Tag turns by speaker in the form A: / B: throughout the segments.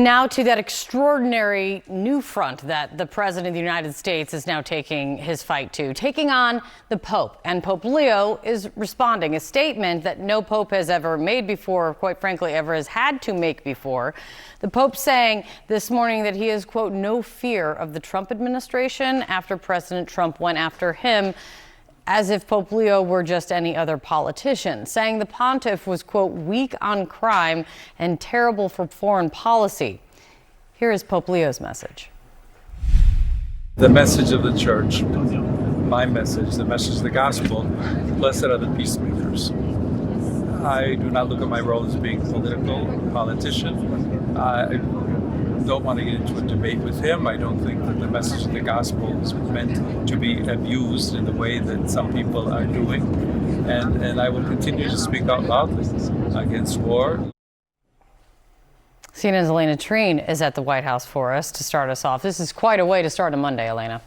A: Now to that extraordinary new front that the President of the United States is now taking his fight to, taking on the Pope. And Pope Leo is responding, a statement that no Pope has ever made before, or quite frankly, ever has had to make before. The Pope saying this morning that he has, quote, no fear of the Trump administration after President Trump went after him, as if Pope Leo were just any other politician, saying the pontiff was, quote, weak on crime and terrible for foreign policy. Here is Pope Leo's message.
B: The message of the church, my message, the message of the gospel, blessed are the peacemakers. I do not look at my role as being a politician. I don't want to get into a debate with him. I don't think that the message of the gospel is meant to be abused in the way that some people are doing. And I will continue to speak out loudly against war.
A: CNN's Alayna Treene is at the White House for us to start us off. This is quite a way to start a Monday, Alayna.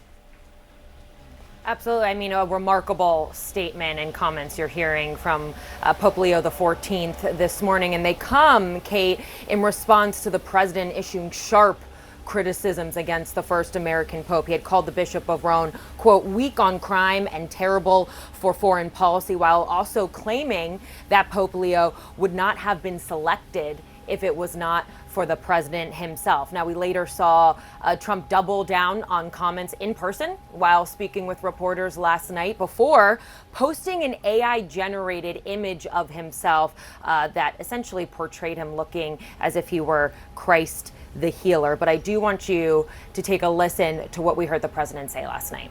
C: Absolutely. I mean, a remarkable statement and comments you're hearing from Pope Leo XIV this morning. And they come, Kate, in response to the president issuing sharp criticisms against the first American Pope. He had called the Bishop of Rome, quote, weak on crime and terrible for foreign policy, while also claiming that Pope Leo would not have been selected if it was not for the president himself. Now, we later saw Trump double down on comments in person while speaking with reporters last night before posting an AI-generated image of himself that essentially portrayed him looking as if he were Christ the healer. But I do want you to take a listen to what we heard the president say last night.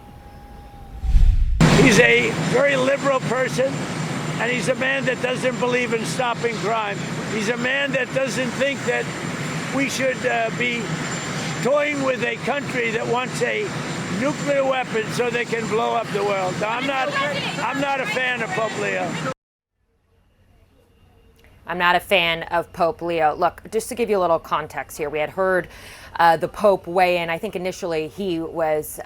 D: He's a very liberal person, and he's a man that doesn't believe in stopping crime. He's a man that doesn't think that we should be toying with a country that wants a nuclear weapon so they can blow up the world. Now, I'm not a fan of Pope Leo.
C: I'm not a fan of Pope Leo. Look, just to give you a little context here, we had heard the Pope weigh in. I think initially he was,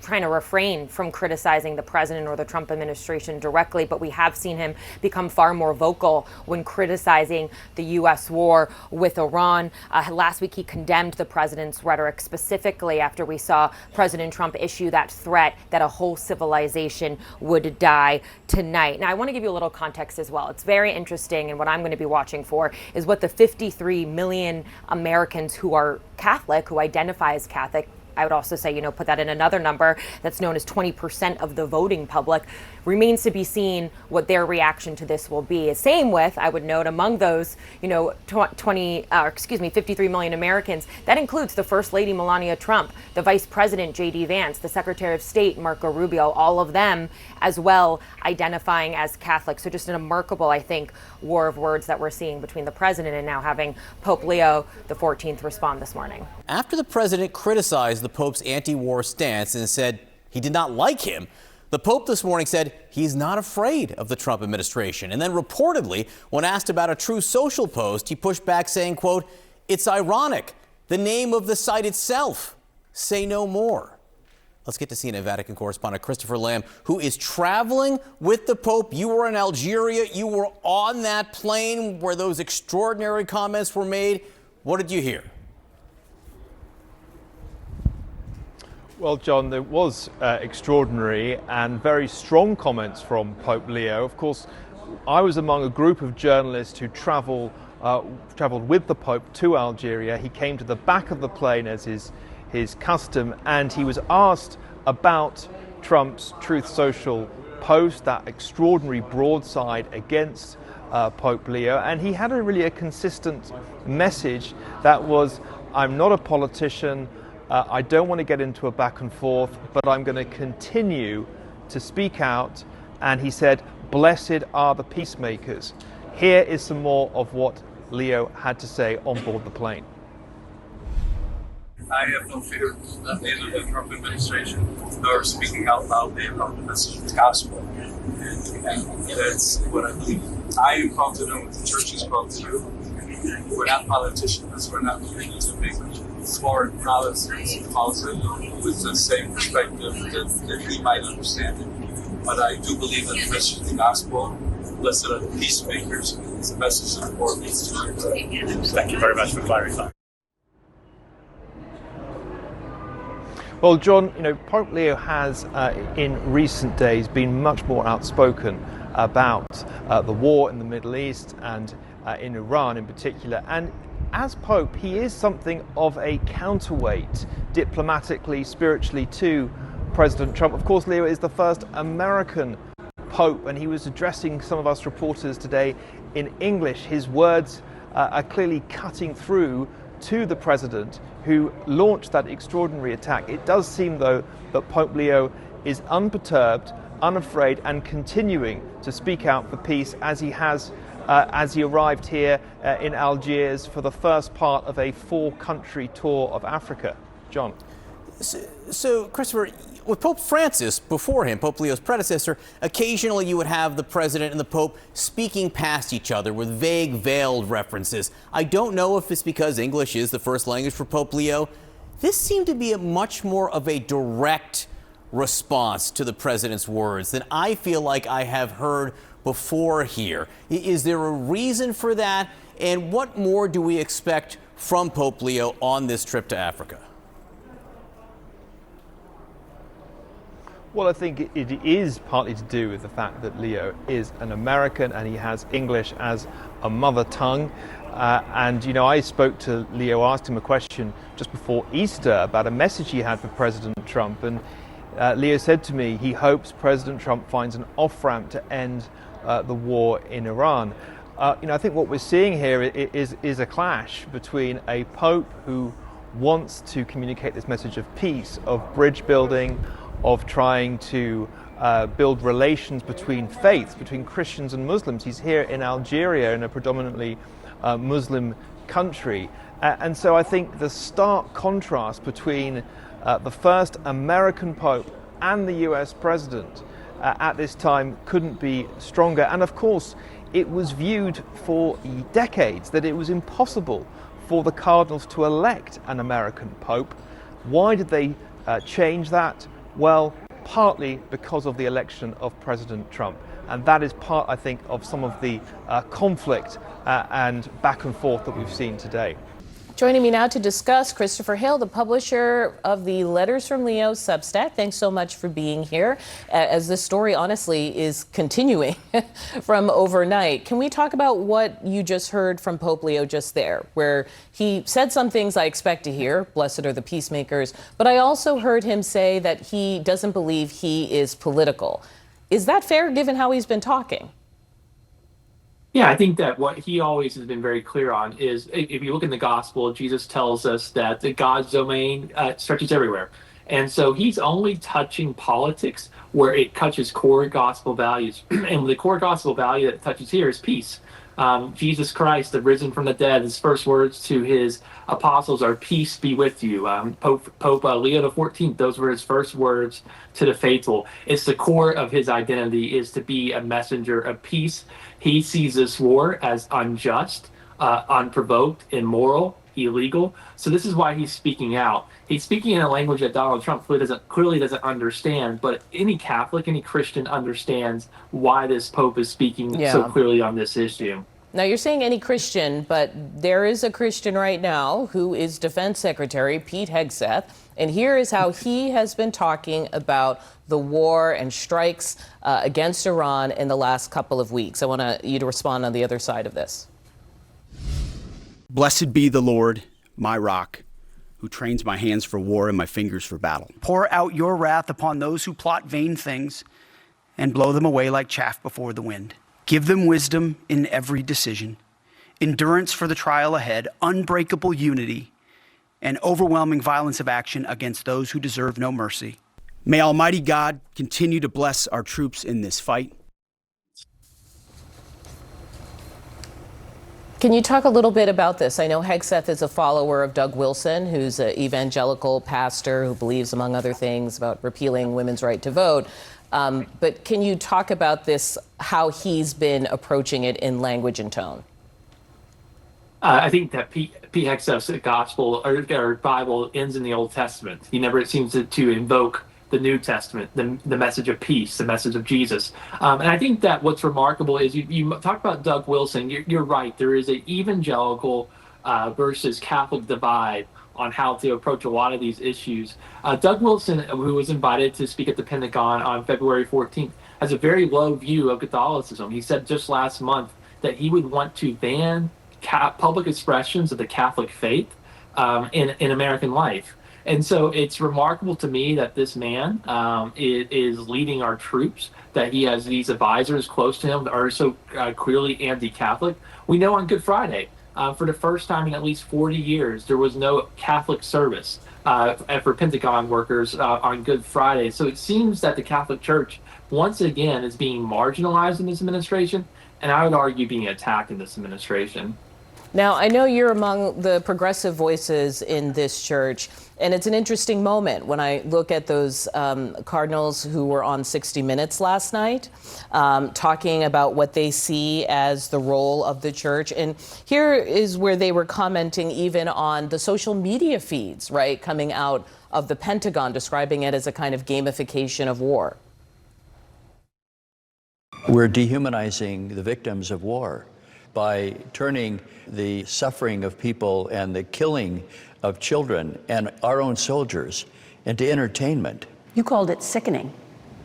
C: trying to refrain from criticizing the president or the Trump administration directly, but we have seen him become far more vocal when criticizing the U.S. war with Iran. Last week, he condemned the president's rhetoric specifically after we saw President Trump issue that threat that a whole civilization would die tonight. Now, I want to give you a little context as well. It's very interesting, and what I'm going to be watching for is what the 53 million Americans who are Catholic, who identify as Catholic, I would also say, put that in another number that's known as 20% of the voting public, remains to be seen what their reaction to this will be. Same with, I would note, among those, 53 million Americans, that includes the First Lady Melania Trump, the Vice President J.D. Vance, the Secretary of State Marco Rubio, all of them as well identifying as Catholic. So just a remarkable, I think, war of words that we're seeing between the president and now having Pope Leo XIV respond this morning.
E: After the president criticized the Pope's anti-war stance and said he did not like him, the Pope this morning said he's not afraid of the Trump administration. And then reportedly, when asked about a Truth Social post, he pushed back saying, quote, it's ironic. The name of the site itself, say no more. Let's get to CNN Vatican correspondent Christopher Lamb, who is traveling with the Pope. You were in Algeria. You were on that plane where those extraordinary comments were made. What did you hear?
F: Well, John, there was extraordinary and very strong comments from Pope Leo. Of course, I was among a group of journalists who traveled with the Pope to Algeria. He came to the back of the plane as his custom, and he was asked about Trump's Truth Social post, that extraordinary broadside against Pope Leo, and he had really a consistent message that was, I'm not a politician, I don't want to get into a back and forth, but I'm going to continue to speak out. And he said, blessed are the peacemakers. Here is some more of what Leo had to say on board the plane.
B: I have no fear of neither the Trump administration nor speaking out loudly about the message of the gospel. And that's what I believe. I am called to do what the church is called to do. We're not politicians. We're not looking to make foreign policy with the same perspective that we might understand it. But I do believe in the message of the gospel. Blessed are the peacemakers. It's a message that the world needs to hear.
G: Thank you very much for clarifying.
F: Well, John, Pope Leo has in recent days been much more outspoken about the war in the Middle East and in Iran in particular. And as Pope, he is something of a counterweight diplomatically, spiritually to President Trump. Of course, Leo is the first American Pope, and he was addressing some of us reporters today in English. His words are clearly cutting through to the president who launched that extraordinary attack. It does seem, though, that Pope Leo is unperturbed, unafraid, and continuing to speak out for peace as he has as he arrived here in Algiers for the first part of a 4-country tour of Africa. John.
E: So, Christopher, with Pope Francis before him, Pope Leo's predecessor, occasionally you would have the president and the Pope speaking past each other with vague, veiled references. I don't know if it's because English is the first language for Pope Leo. This seemed to be a much more of a direct response to the president's words than I feel like I have heard before here. Is there a reason for that? And what more do we expect from Pope Leo on this trip to Africa?
F: Well, I think it is partly to do with the fact that Leo is an American and he has English as a mother tongue. I spoke to Leo, asked him a question just before Easter about a message he had for President Trump. And Leo said to me he hopes President Trump finds an off-ramp to end the war in Iran. I think what we're seeing here is a clash between a pope who wants to communicate this message of peace, of bridge building, of trying to build relations between faiths, between Christians and Muslims. He's here in Algeria, in a predominantly Muslim country. And so I think the stark contrast between the first American Pope and the US President at this time couldn't be stronger. And of course, it was viewed for decades that it was impossible for the cardinals to elect an American Pope. Why did they change that? Well, partly because of the election of President Trump. And that is part, I think, of some of the conflict and back and forth that we've seen today.
G: Joining me now to discuss, Christopher Hale, the publisher of the Letters from Leo Substack. Thanks so much for being here, as this story honestly is continuing from overnight. Can we talk about what you just heard from Pope Leo just there, where he said some things I expect to hear, blessed are the peacemakers, but I also heard him say that he doesn't believe he is political. Is that fair given how he's been talking?
H: Yeah, I think that what he always has been very clear on is, if you look in the gospel, Jesus tells us that the God's domain stretches everywhere. And so he's only touching politics where it touches core gospel values. And the core gospel value that it touches here is peace. Jesus Christ, the risen from the dead, his first words to his apostles are, "Peace be with you." Pope Leo XIV, those were his first words to the faithful. It's the core of his identity, is to be a messenger of peace. He sees this war as unjust, unprovoked, immoral, illegal. So this is why he's speaking out. He's speaking in a language that Donald Trump clearly doesn't understand, but any Catholic, any Christian understands why this Pope is speaking so clearly on this issue.
G: Now, you're saying any Christian, but there is a Christian right now who is Defense Secretary Pete Hegseth, and here is how he has been talking about the war and strikes against Iran in the last couple of weeks. I want you to respond on the other side of this.
I: Blessed be the Lord, my rock, who trains my hands for war and my fingers for battle. Pour out your wrath upon those who plot vain things and blow them away like chaff before the wind. Give them wisdom in every decision, endurance for the trial ahead, unbreakable unity, and overwhelming violence of action against those who deserve no mercy. May Almighty God continue to bless our troops in this fight.
G: Can you talk a little bit about this? I know Hegseth is a follower of Doug Wilson, who's an evangelical pastor who believes, among other things, about repealing women's right to vote. But can you talk about this, how he's been approaching it in language and tone?
H: I think that Pete Hegseth's gospel or Bible ends in the Old Testament. He never seems to invoke the New Testament, the message of peace, the message of Jesus. And I think that what's remarkable is you talk about Doug Wilson. You're right. There is an evangelical versus Catholic divide on how to approach a lot of these issues. Doug Wilson, who was invited to speak at the Pentagon on February 14th, has a very low view of Catholicism. He said just last month that he would want to ban public expressions of the Catholic faith in American life. And so it's remarkable to me that this man is leading our troops, that he has these advisors close to him that are so clearly anti-Catholic. We know on Good Friday, for the first time in at least 40 years, there was no Catholic service for Pentagon workers on Good Friday. So it seems that the Catholic Church, once again, is being marginalized in this administration, and I would argue being attacked in this administration.
G: Now, I know you're among the progressive voices in this church, and it's an interesting moment when I look at those cardinals who were on 60 Minutes last night, talking about what they see as the role of the church. And here is where they were commenting even on the social media feeds, right, coming out of the Pentagon, describing it as a kind of gamification of war.
J: We're dehumanizing the victims of war by turning the suffering of people and the killing of children and our own soldiers into entertainment.
K: You called it sickening.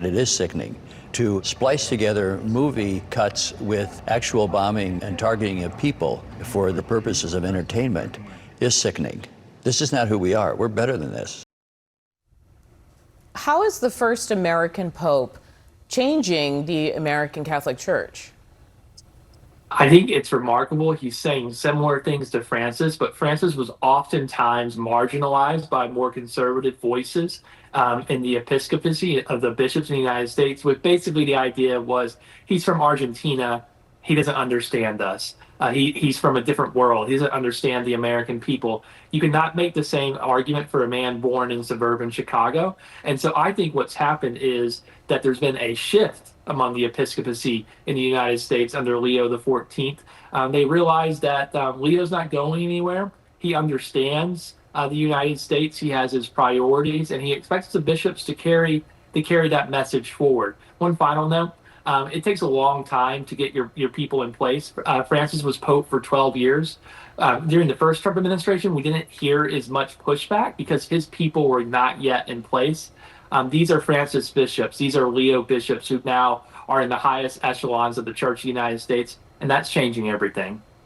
J: It is sickening. To splice together movie cuts with actual bombing and targeting of people for the purposes of entertainment is sickening. This is not who we are. We're better than this.
G: How is the first American Pope changing the American Catholic Church?
H: I think it's remarkable. He's saying similar things to Francis, but Francis was oftentimes marginalized by more conservative voices in the episcopacy of the bishops in the United States, with basically the idea was he's from Argentina, he doesn't understand us. He's from a different world. He doesn't understand the American people. You cannot make the same argument for a man born in suburban Chicago. And so I think what's happened is that there's been a shift among the episcopacy in the United States under Leo XIV. They realize that Leo's not going anywhere. He understands the United States. He has his priorities, and he expects the bishops to carry that message forward. One final note. It takes a long time to get your people in place. Francis was Pope for 12 years. During the first Trump administration, we didn't hear as much pushback because his people were not yet in place. These are Francis bishops. These are Leo bishops who now are in the highest echelons of the Church of the United States, and that's changing everything.